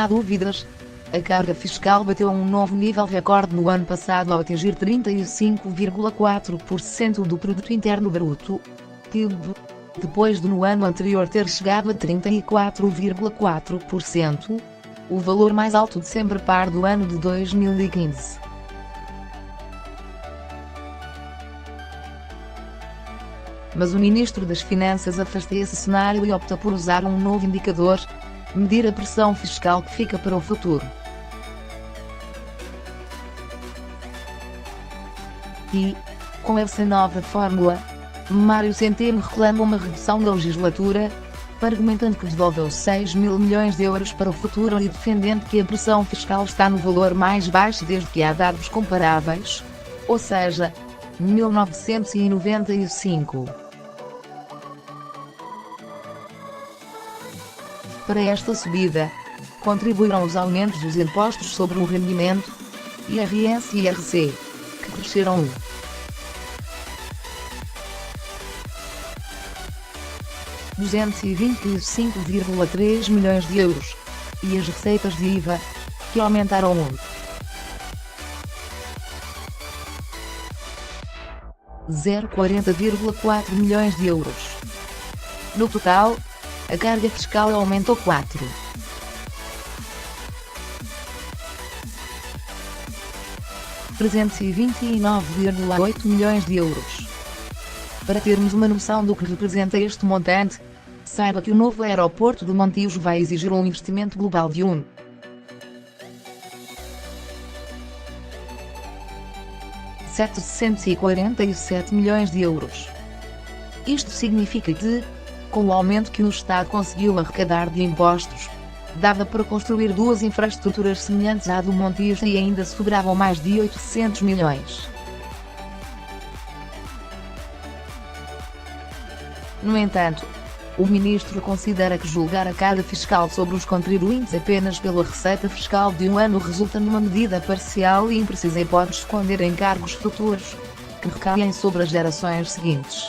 há dúvidas. A carga fiscal bateu um novo nível recorde no ano passado ao atingir 35,4% do produto interno bruto, PIB, depois de no ano anterior ter chegado a 34,4%, o valor mais alto de sempre par do ano de 2015. Mas o ministro das Finanças afasta esse cenário e opta por usar um novo indicador: medir a pressão fiscal que fica para o futuro. E, com essa nova fórmula, Mário Centeno reclama uma redução da legislatura, argumentando que devolveu 6 mil milhões de euros para o futuro e defendendo que a pressão fiscal está no valor mais baixo desde que há dados comparáveis, ou seja, 1995. Para esta subida, contribuíram os aumentos dos impostos sobre o rendimento, IRS e IRC, que cresceram 225,3 milhões de euros, e as receitas de IVA, que aumentaram 0,40,4 milhões de euros. No total, a carga fiscal aumentou 329,8 milhões de euros. Para termos uma noção do que representa este montante, saiba que o novo aeroporto de Montijo vai exigir um investimento global de 747 milhões de euros. Isto significa que, com o aumento que o Estado conseguiu arrecadar de impostos, dava para construir duas infraestruturas semelhantes à do Montijo e ainda sobravam mais de 800 milhões. No entanto, o ministro considera que julgar a carga fiscal sobre os contribuintes apenas pela receita fiscal de um ano resulta numa medida parcial e imprecisa e pode esconder encargos futuros, que recaem sobre as gerações seguintes.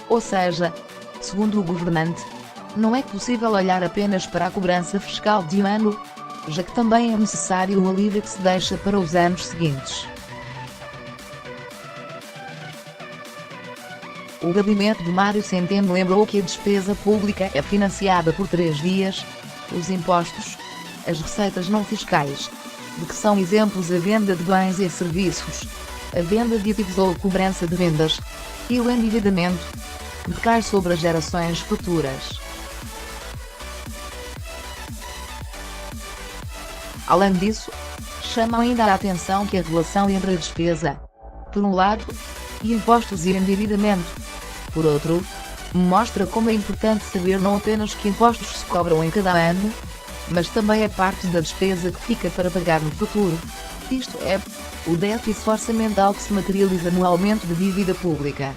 Ou seja, segundo o governante, não é possível olhar apenas para a cobrança fiscal de um ano, já que também é necessário o alívio que se deixa para os anos seguintes. O gabinete de Mário Centeno lembrou que a despesa pública é financiada por três vias: os impostos, as receitas não fiscais, de que são exemplos a venda de bens e serviços, a venda de ativos ou a cobrança de rendas, e o endividamento, que recai sobre as gerações futuras. Além disso, chama ainda a atenção que a relação entre a despesa, por um lado, e impostos e endividamento, por outro, mostra como é importante saber não apenas que impostos se cobram em cada ano, mas também a parte da despesa que fica para pagar no futuro, isto é, o déficit orçamental que se materializa no aumento da dívida pública.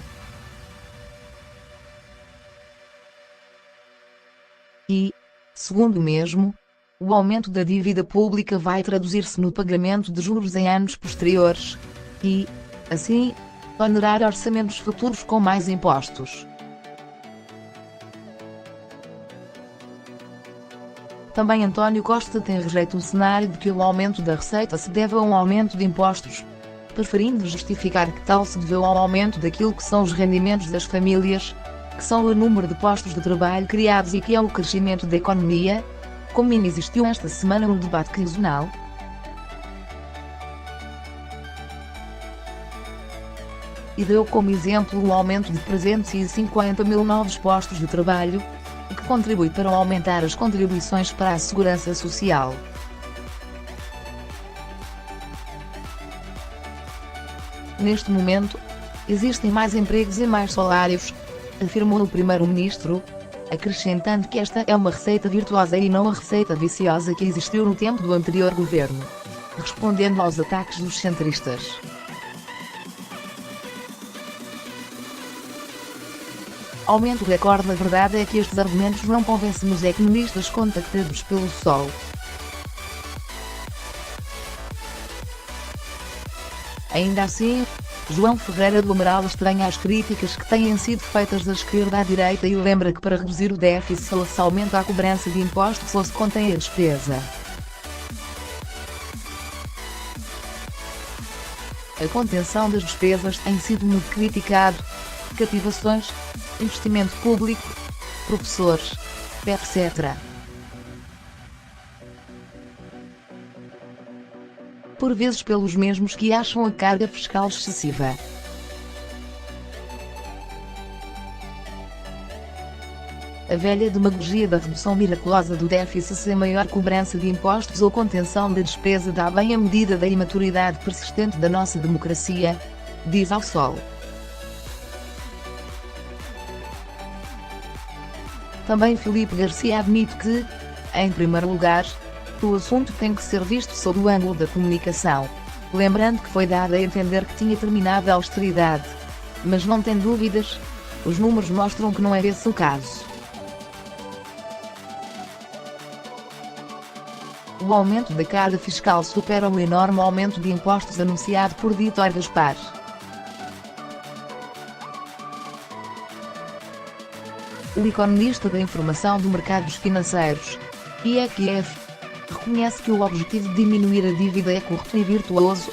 E, segundo o mesmo, o aumento da dívida pública vai traduzir-se no pagamento de juros em anos posteriores e, assim, onerar orçamentos futuros com mais impostos. Também António Costa tem rejeito o cenário de que o aumento da receita se deve a um aumento de impostos, preferindo justificar que tal se deveu ao aumento daquilo que são os rendimentos das famílias, que são o número de postos de trabalho criados e que é o crescimento da economia, como existiu esta semana no debate quinzenal. E deu como exemplo o aumento de 350 mil novos postos de trabalho, o que contribui para aumentar as contribuições para a segurança social. Neste momento, existem mais empregos e mais salários, afirmou o primeiro-ministro, acrescentando que esta é uma receita virtuosa e não a receita viciosa que existiu no tempo do anterior governo, respondendo aos ataques dos centristas. Aumento recorde. A verdade é que estes argumentos não convencem os economistas contactados pelo Sol. Ainda assim, João Ferreira do Amaral estranha as críticas que têm sido feitas da esquerda à direita e lembra que para reduzir o déficit ou se aumenta a cobrança de impostos ou se contém a despesa. A contenção das despesas tem sido muito criticado. Cativações, investimento público, professores, etc. Por vezes pelos mesmos que acham a carga fiscal excessiva. A velha demagogia da redução miraculosa do déficit sem maior cobrança de impostos ou contenção da despesa dá bem a medida da imaturidade persistente da nossa democracia, diz ao Sol. Também Filipe Garcia admite que, em primeiro lugar, o assunto tem que ser visto sob o ângulo da comunicação, lembrando que foi dado a entender que tinha terminado a austeridade. Mas não tem dúvidas, os números mostram que não é esse o caso. O aumento da carga fiscal supera o enorme aumento de impostos anunciado por Vítor Gaspar. O economista da informação de mercados financeiros, IEKF, reconhece que o objetivo de diminuir a dívida é curto e virtuoso,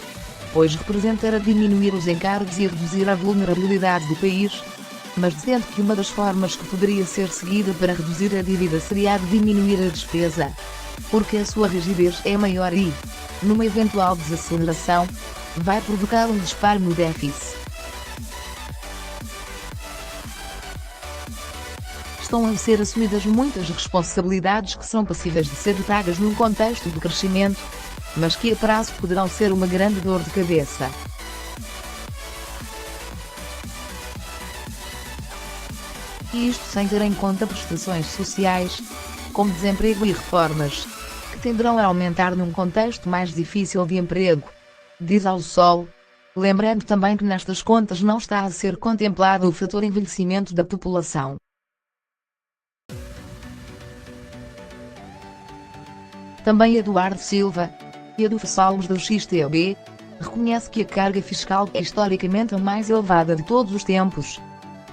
pois representará diminuir os encargos e reduzir a vulnerabilidade do país, mas dizendo que uma das formas que poderia ser seguida para reduzir a dívida seria a de diminuir a despesa, porque a sua rigidez é maior e, numa eventual desaceleração, vai provocar um disparo no déficit. Estão a ser assumidas muitas responsabilidades que são passíveis de ser pagas num contexto de crescimento, mas que a prazo poderão ser uma grande dor de cabeça. E isto sem ter em conta prestações sociais, como desemprego e reformas, que tenderão a aumentar num contexto mais difícil de emprego, diz ao Sol, lembrando também que nestas contas não está a ser contemplado o fator envelhecimento da população. Também Eduardo Silva, Edu Salles do XTB, reconhece que a carga fiscal é historicamente a mais elevada de todos os tempos.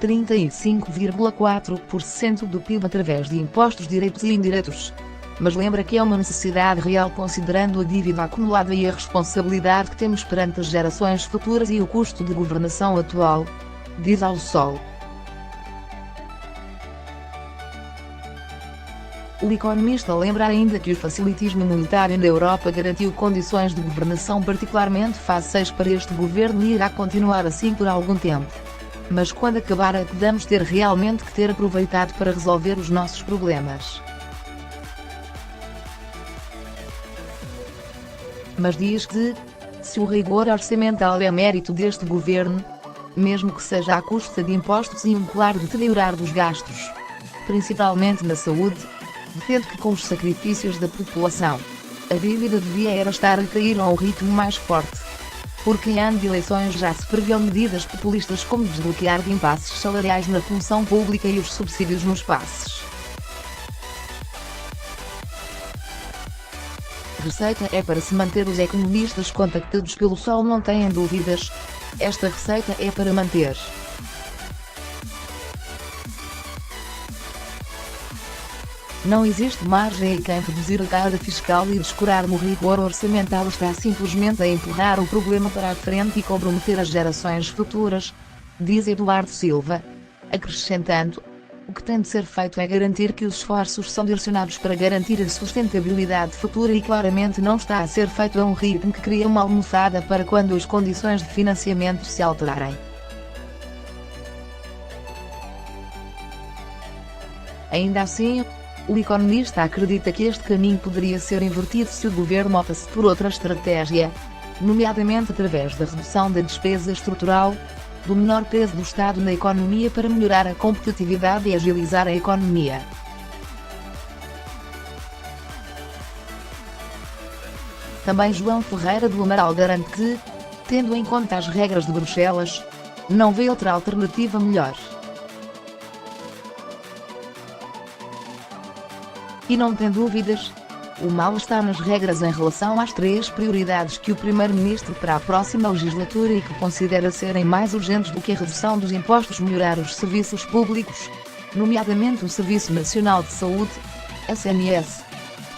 35,4% do PIB através de impostos diretos e indiretos. Mas lembra que é uma necessidade real considerando a dívida acumulada e a responsabilidade que temos perante as gerações futuras e o custo de governação atual, diz ao Sol. O economista lembra ainda que o facilitismo monetário na Europa garantiu condições de governação particularmente fáceis para este governo e irá continuar assim por algum tempo. Mas quando acabar é que vamos ter realmente que ter aproveitado para resolver os nossos problemas. Mas diz que, se o rigor orçamental é mérito deste governo, mesmo que seja à custa de impostos e um claro deteriorar dos gastos, principalmente na saúde, defende que com os sacrifícios da população, a dívida devia era estar a cair a um ritmo mais forte. Porque em ano de eleições já se prevêem medidas populistas como desbloquear de impasses salariais na função pública e os subsídios nos passes. Receita é para se manter. Os economistas contactados pelo Sol não têm dúvidas, esta receita é para manter. Não existe margem a quem reduzir a carga fiscal e descurar no rigor orçamental está simplesmente a empurrar o problema para a frente e comprometer as gerações futuras, diz Eduardo Silva, acrescentando, o que tem de ser feito é garantir que os esforços são direcionados para garantir a sustentabilidade futura e claramente não está a ser feito a um ritmo que cria uma almofada para quando as condições de financiamento se alterarem. Ainda assim, o economista acredita que este caminho poderia ser invertido se o governo optasse por outra estratégia, nomeadamente através da redução da despesa estrutural, do menor peso do Estado na economia para melhorar a competitividade e agilizar a economia. Também João Ferreira do Amaral garante que, tendo em conta as regras de Bruxelas, não vê outra alternativa melhor. E não tem dúvidas, O mal está nas regras em relação às 3 prioridades que o Primeiro-Ministro para a próxima legislatura e que considera serem mais urgentes do que a redução dos impostos, melhorar os serviços públicos, nomeadamente o Serviço Nacional de Saúde, SNS,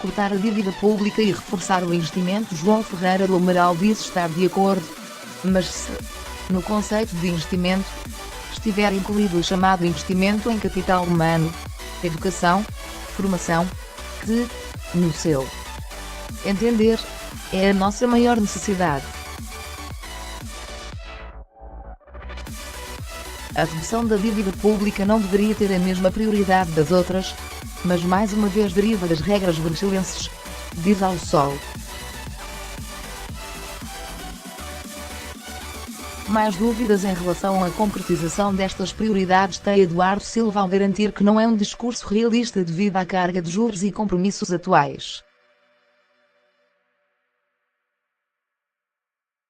cortar a dívida pública e reforçar o investimento. João Ferreira do Amaral disse estar de acordo, mas se, no conceito de investimento, estiver incluído o chamado investimento em capital humano, educação, formação, que, no seu entender, é a nossa maior necessidade. A redução da dívida pública não deveria ter a mesma prioridade das outras, mas mais uma vez deriva das regras bruxelenses, diz ao Sol. Mais dúvidas em relação à concretização destas prioridades tem Eduardo Silva ao garantir que não é um discurso realista devido à carga de juros e compromissos atuais.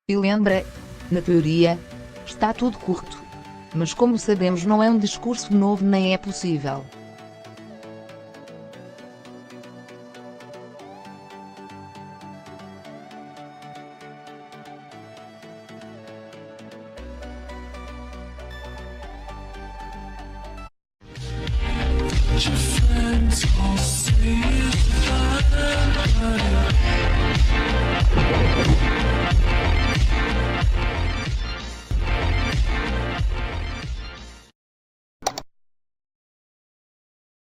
E lembra, na teoria, está tudo correto. Mas como sabemos, não é um discurso novo nem é possível. Your friends all say